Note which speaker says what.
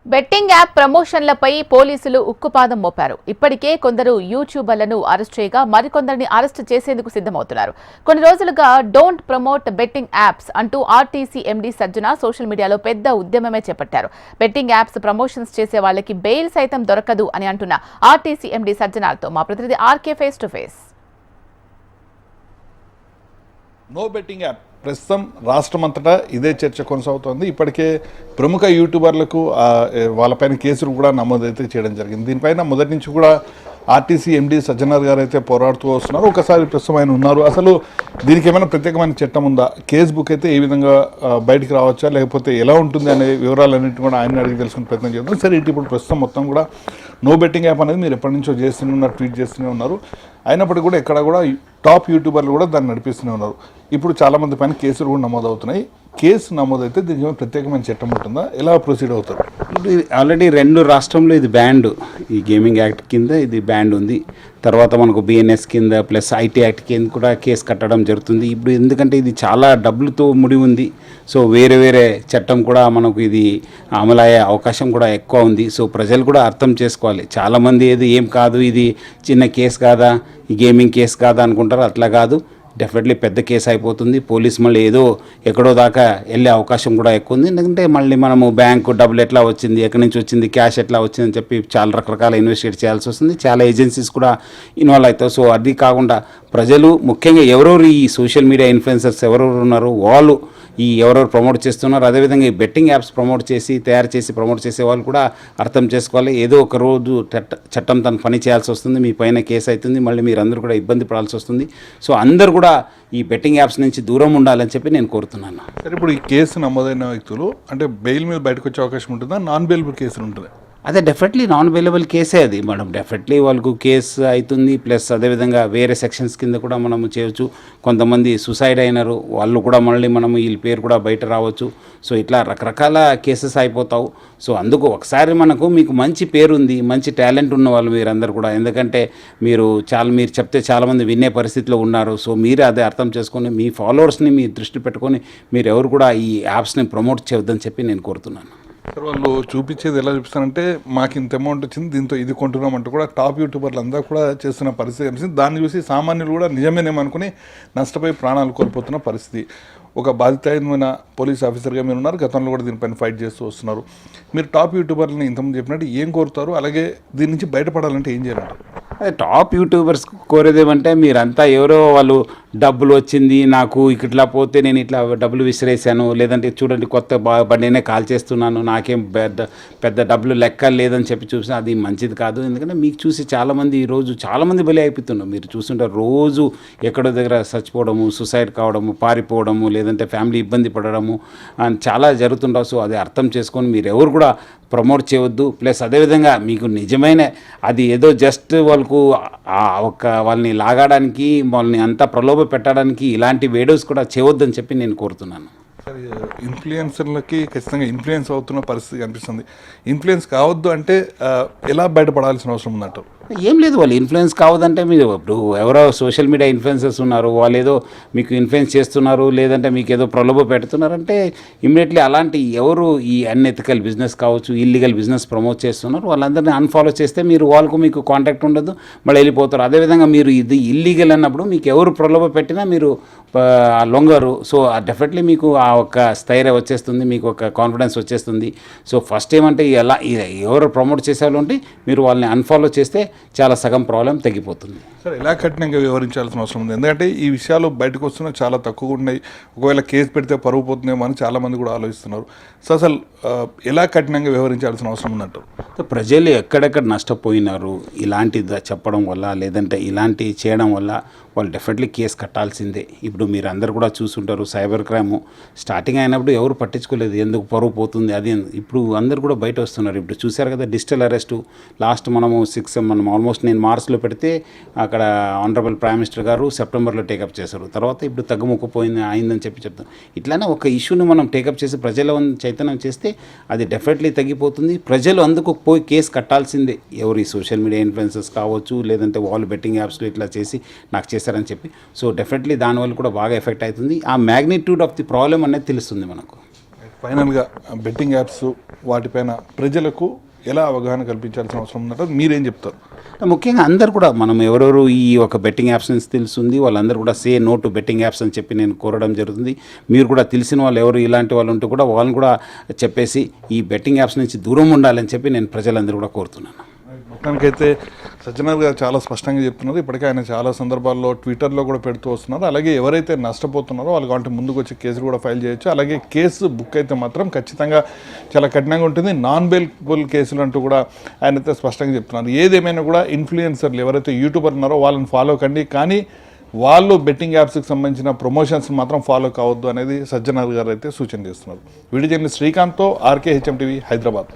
Speaker 1: Betting app ప్రమోషన్లపై పోలీసులు ఉక్కుపాదం మోపారు. ఇప్పటికే కొందరు యూట్యూబర్లను అరెస్ట్ చేయగా మరికొందరిని అరెస్ట్ చేసేందుకు సిద్ధమవుతున్నారు. కొన్ని రోజులుగా డోంట్ ప్రమోట్ బెట్టింగ్ యాప్స్ అంటూ ఆర్టీసీ ఎండీ సజ్జన సోషల్ మీడియాలో పెద్ద ఉద్యమమే చేపట్టారు. బెట్టింగ్ యాప్స్ ప్రమోషన్స్ చేసే వాళ్ళకి బెయిల్ సైతం దొరకదు అని అంటున్న ఆర్టీసీ ఎండీ సజ్జనాలతో మా ప్రతినిధి RK face to face.
Speaker 2: No betting app ప్రస్తుతం రాష్ట్రమంతటా ఇదే చర్చ కొనసాగుతోంది. ఇప్పటికే ప్రముఖ యూట్యూబర్లకు వాళ్ళపైన కేసులు కూడా నమోదైతే చేయడం జరిగింది. దీనిపైన మొదటి నుంచి కూడా ఆర్టీసీ ఎండీ సజ్జనార్ గారు అయితే పోరాడుతూ వస్తున్నారు. ఒకసారి ప్రస్తుతం ఆయన ఉన్నారు. అసలు దీనికి ఏమైనా ప్రత్యేకమైన చట్టం ఉందా, కేసు బుక్ అయితే ఏ విధంగా బయటికి రావచ్చా, లేకపోతే ఎలా ఉంటుంది అనే వివరాలన్నింటినీ కూడా ఆయన అడిగి తెలుసుకునే ప్రయత్నం చేద్దాం. సరే, ఇప్పుడు ప్రస్తుతం మొత్తం కూడా నో బెట్టింగ్ యాప్ అనేది మీరు ఎప్పటి నుంచో చేస్తూనే ఉన్నారు, ట్వీట్ చేస్తూనే ఉన్నారు. అయినప్పటికీ కూడా ఎక్కడ కూడా టాప్ యూట్యూబర్లు కూడా దాన్ని నడిపిస్తూనే ఉన్నారు. ఇప్పుడు చాలామంది పైన కేసులు కూడా నమోదవుతున్నాయి. కేసు నమోదైతే దీనికి ఏమైనా ప్రత్యేకమైన చట్టం ఉంటుందా, ఎలా ప్రొసీడ్ అవుతారు?
Speaker 3: ఆల్రెడీ 2 రాష్ట్రంలో ఇది బ్యాండ్, ఈ గేమింగ్ యాక్ట్ కింద ఇది బ్యాండ్ ఉంది. తర్వాత మనకు బిఎన్ఎస్ కింద ప్లస్ ఐటీ యాక్ట్ కింద కూడా కేసు కట్టడం జరుగుతుంది. ఇప్పుడు ఎందుకంటే ఇది చాలా డబ్బులతో ముడి ఉంది. సో వేరే చట్టం కూడా మనకు ఇది అమలయ్యే అవకాశం కూడా ఎక్కువ ఉంది. సో ప్రజలు కూడా అర్థం చేసుకోవాలి. చాలామంది ఏం కాదు, ఇది చిన్న కేసు కాదా, ఈ గేమింగ్ కేసు కాదా అనుకుంటారు. అట్లా కాదు, డెఫినెట్లీ పెద్ద కేసు అయిపోతుంది. పోలీస్ మళ్ళీ ఎక్కడో దాకా వెళ్ళే అవకాశం కూడా ఎక్కువ ఉంది. ఎందుకంటే మళ్ళీ మనము బ్యాంకు డబ్బులు ఎట్లా వచ్చింది, ఎక్కడి నుంచి వచ్చింది, క్యాష్ ఎట్లా వచ్చిందని చెప్పి చాలా రకరకాల ఇన్వెస్టిగేట్ చేయాల్సి వస్తుంది. చాలా ఏజెన్సీస్ కూడా ఇన్వాల్వ్ అవుతాయి. సో అది కాకుండా ప్రజలు ముఖ్యంగా ఎవరెవరు ఈ సోషల్ మీడియా ఇన్ఫ్లుయెన్సర్స్ ఎవరెవరు ఉన్నారో వాళ్ళు ఎవరెవరు ప్రమోట్ చేస్తున్నారు, అదేవిధంగా ఈ బెట్టింగ్ యాప్స్ తయారు చేసి ప్రమోట్ చేసే వాళ్ళు కూడా అర్థం చేసుకోవాలి. ఏదో ఒక రోజు చట్టం తన పని చేయాల్సి వస్తుంది, మీ పైన కేసు అవుతుంది, మళ్ళీ మీరు అందరూ కూడా ఇబ్బంది పడాల్సి వస్తుంది. సో అందరూ కూడా ఈ బెట్టింగ్ యాప్స్ నుంచి దూరం ఉండాలని చెప్పి నేను కోరుతున్నాను.
Speaker 2: సరే, ఇప్పుడు ఈ కేసు నమోదైన వ్యక్తులు అంటే బెయిల్ మీద బయటకు వచ్చే అవకాశం ఉంటుందా, నాన్ బెయిలబుల్ కేసులు ఉంటుంది?
Speaker 3: అదే డెఫినెట్లీ నాన్ అవైలబుల్ కేసే అది మేడం. డెఫినెట్లీ వాళ్ళకు కేసు అవుతుంది. ప్లస్ అదేవిధంగా వేరే సెక్షన్స్ కింద కూడా మనము చేయవచ్చు. కొంతమంది సూసైడ్ అయినారు, వాళ్ళు కూడా మళ్ళీ మనము వీళ్ళ పేరు కూడా బయట రావచ్చు. సో ఇట్లా రకరకాల కేసెస్ అయిపోతావు. సో అందుకు ఒకసారి మీకు మంచి పేరు ఉంది, మంచి టాలెంట్ ఉన్న వాళ్ళు మీరందరూ కూడా, ఎందుకంటే మీరు చెప్తే చాలామంది వినే పరిస్థితిలో ఉన్నారు. సో మీరే అదే అర్థం చేసుకొని మీ ఫాలోవర్స్ని మీరు దృష్టి పెట్టుకొని మీరు ఎవరు కూడా ఈ యాప్స్ని ప్రమోట్ చేయొద్దని చెప్పి నేను కోరుతున్నాను.
Speaker 2: సార్, వాళ్ళు చూపించేది ఎలా చూపిస్తారంటే మాకు ఇంత అమౌంట్ వచ్చింది, దీంతో ఇది కొంటున్నామంటూ కూడా టాప్ యూట్యూబర్లు అందరూ కూడా చేస్తున్న పరిస్థితి కనిపిస్తుంది. దాన్ని చూసి సామాన్యులు కూడా నిజమేనేమనుకుని నష్టపోయి ప్రాణాలు కోల్పోతున్న పరిస్థితి. ఒక బాధితమైన పోలీస్ ఆఫీసర్గా మీరు ఉన్నారు, గతంలో కూడా దీనిపైన ఫైట్ చేస్తూ వస్తున్నారు. మీరు టాప్ యూట్యూబర్లని ఇంతకుముందు చెప్పినట్టు ఏం కోరుతారు, అలాగే దీని నుంచి బయటపడాలంటే ఏం చేయాలంటారు?
Speaker 3: అదే టాప్ యూట్యూబర్స్ కోరేదేమంటే మీరంతా ఎవరో వాళ్ళు డబ్బులు వచ్చింది నాకు ఇట్లా పోతే నేను ఇట్లా డబ్బులు విసిరేసాను, లేదంటే చూడండి కొత్త బండినే కాల్ చేస్తున్నాను, నాకేం పెద్ద డబ్బులు లెక్క లేదని చెప్పి చూసినా అది మంచిది కాదు. ఎందుకంటే మీకు చూసి చాలామంది బలి అయిపోతున్నారు. మీరు చూస్తుంటారు రోజు ఎక్కడో దగ్గర చచ్చిపోవడము, సూసైడ్ కావడము, పారిపోవడము, లేదంటే ఫ్యామిలీ ఇబ్బంది పడడము అని చాలా జరుగుతుంటారు. సో అది అర్థం చేసుకొని మీరు ఎవరు కూడా ప్రమోట్ చేయవద్దు. ప్లస్ అదేవిధంగా మీకు నిజమైన అది ఏదో జస్ట్ వాళ్ళని లాగడానికి, వాళ్ళని అంతా ప్రలోభ పెట్టడానికి ఇలాంటి వీడియోస్ కూడా చేయవద్దని చెప్పి నేను కోరుతున్నాను.
Speaker 2: సరే, ఇన్ఫ్లుయెన్సర్లకి ఖచ్చితంగా ఇన్ఫ్లుయెన్స్ అవుతున్న పరిస్థితి కనిపిస్తుంది. ఇన్ఫ్లుయెన్స్ కావద్దు అంటే ఎలా బయటపడాల్సిన అవసరం ఉందంటారు?
Speaker 3: ఏం లేదు, వాళ్ళు ఇన్ఫ్లుయెన్స్ కావద్దంటే మీరు ఇప్పుడు ఎవరో సోషల్ మీడియా ఇన్ఫ్లుయెన్సర్స్ ఉన్నారు, వాళ్ళు ఏదో మీకు ఇన్ఫ్లుయెన్స్ చేస్తున్నారు, లేదంటే మీకు ఏదో ప్రలోభ పెడుతున్నారంటే ఇమ్మీడియట్లీ అలాంటి ఎవరు ఈ అన్ఎథికల్ బిజినెస్ కావచ్చు, ఇల్లీగల్ బిజినెస్ ప్రమోట్ చేస్తున్నారు వాళ్ళందరినీ అన్ఫాలో చేస్తే మీకు కాంటాక్ట్ ఉండదు, మళ్ళీ వెళ్ళిపోతారు. అదేవిధంగా మీరు ఇది ఇల్లీగల్ అన్నప్పుడు మీకు ఎవరు ప్రలోభ పెట్టినా మీరు లొంగరు. సో డెఫినెట్లీ మీకు ఆ ఒక స్థైర్యం వచ్చేస్తుంది, మీకు ఒక కాన్ఫిడెన్స్ వచ్చేస్తుంది. సో ఫస్ట్ ఏమంటే ఎవరు ప్రమోట్ చేసేవాళ్ళు ఉంటే మీరు వాళ్ళని అన్ఫాలో చేస్తే చాలా సగం ప్రాబ్లం తగ్గిపోతుంది.
Speaker 2: సరే, ఎలా కఠినంగా వ్యవహరించాల్సిన అవసరం ఉంది? ఎందుకంటే ఈ విషయాలు బయటకు వస్తున్నా చాలా తక్కువగా ఉన్నాయి. ఒకవేళ కేసు పెడితే పరువు పోతుందేమో అని చాలామంది కూడా ఆలోచిస్తున్నారు. సో అసలు ఎలా కఠినంగా వ్యవహరించాల్సిన అవసరం ఉందంటారు?
Speaker 3: ప్రజలు ఎక్కడెక్కడ నష్టపోయినారు ఇలాంటిది చెప్పడం వల్ల, లేదంటే ఇలాంటి చేయడం వల్ల వాళ్ళు డెఫినెట్లీ కేసు కట్టాల్సిందే. ఇప్పుడు మీరు అందరు కూడా చూస్తుంటారు, సైబర్ క్రైమ్ స్టార్టింగ్ అయినప్పుడు ఎవరు పట్టించుకోలేదు, ఎందుకు పరువు పోతుంది అది. ఇప్పుడు అందరు కూడా బయట వస్తున్నారు. ఇప్పుడు చూశారు కదా డిజిటల్ అరెస్టు లాస్ట్ మనం ఆల్మోస్ట్ నేను మార్చ్లో పెడితే అక్కడ ఆనరబుల్ ప్రైమ్ మినిస్టర్ గారు సెప్టెంబర్లో టేకప్ చేశారు. తర్వాత ఇప్పుడు తగ్గుముక్కపోయింది అయిందని చెప్పి చెప్తాం. ఇట్లానే ఒక ఇష్యూని మనం టేకప్ చేసి ప్రజల చైతన్యం చేస్తే అది డెఫినెట్లీ తగ్గిపోతుంది. ప్రజలు అందుకు పోయి కేసు కట్టాల్సిందే. ఎవరు ఈ సోషల్ మీడియా ఇన్ఫ్లుయెన్సర్స్ కావచ్చు, లేదంటే వాళ్ళు బెట్టింగ్ యాప్స్లో ఇట్లా చేసి నాకు చేశారని చెప్పి. సో డెఫినెట్లీ దానివల్ల కూడా బాగా ఎఫెక్ట్ అవుతుంది. ఆ మ్యాగ్నిట్యూడ్ ఆఫ్ ది ప్రాబ్లం అనేది తెలుస్తుంది మనకు.
Speaker 2: ఫైనల్గా బెట్టింగ్ యాప్స్ వాటిపైన ప్రజలకు ఎలా అవగాహన కల్పించాల్సిన అవసరం ఉందంటే మీరేం చెప్తారు?
Speaker 3: ముఖ్యంగా అందరు కూడా మనం ఎవరెవరు ఈ ఒక బెట్టింగ్ యాప్స్ నుంచి తెలుస్తుంది వాళ్ళందరూ కూడా say no to betting apps అని చెప్పి నేను కోరడం జరుగుతుంది. మీరు కూడా తెలిసిన వాళ్ళు ఎవరు ఇలాంటి వాళ్ళు ఉంటే కూడా వాళ్ళని కూడా చెప్పేసి ఈ బెట్టింగ్ యాప్స్ నుంచి దూరం ఉండాలని చెప్పి నేను ప్రజలందరూ కూడా కోరుతున్నాను.
Speaker 2: మొత్తానికైతే సజ్జనార్ గారు చాలా స్పష్టంగా చెప్తున్నారు. ఇప్పటికే ఆయన చాలా సందర్భాల్లో ట్విట్టర్లో కూడా పెడుతూ వస్తున్నారు. అలాగే ఎవరైతే నష్టపోతున్నారో వాళ్ళు కావాలంటే ముందుకు వచ్చి కేసు కూడా ఫైల్ చేయొచ్చు. అలాగే కేసు బుక్ అయితే మాత్రం ఖచ్చితంగా చాలా కఠినంగా ఉంటుంది. నాన్ బెయిలబుల్ కేసులు అంటూ కూడా ఆయన అయితే స్పష్టంగా చెప్తున్నారు. ఏదేమైనా కూడా ఇన్ఫ్లుయెన్సర్లు ఎవరైతే యూట్యూబర్ ఉన్నారో వాళ్ళని ఫాలో కండి, కానీ వాళ్ళు బెట్టింగ్ యాప్స్కి సంబంధించిన ప్రమోషన్స్ మాత్రం ఫాలో కావద్దు అనేది సజ్జనార్ గారు అయితే సూచన చేస్తున్నారు. వీడియో జర్నలిస్ట్ శ్రీకాంత్తో ఆర్కే హెచ్ఎం టీవీ హైదరాబాద్.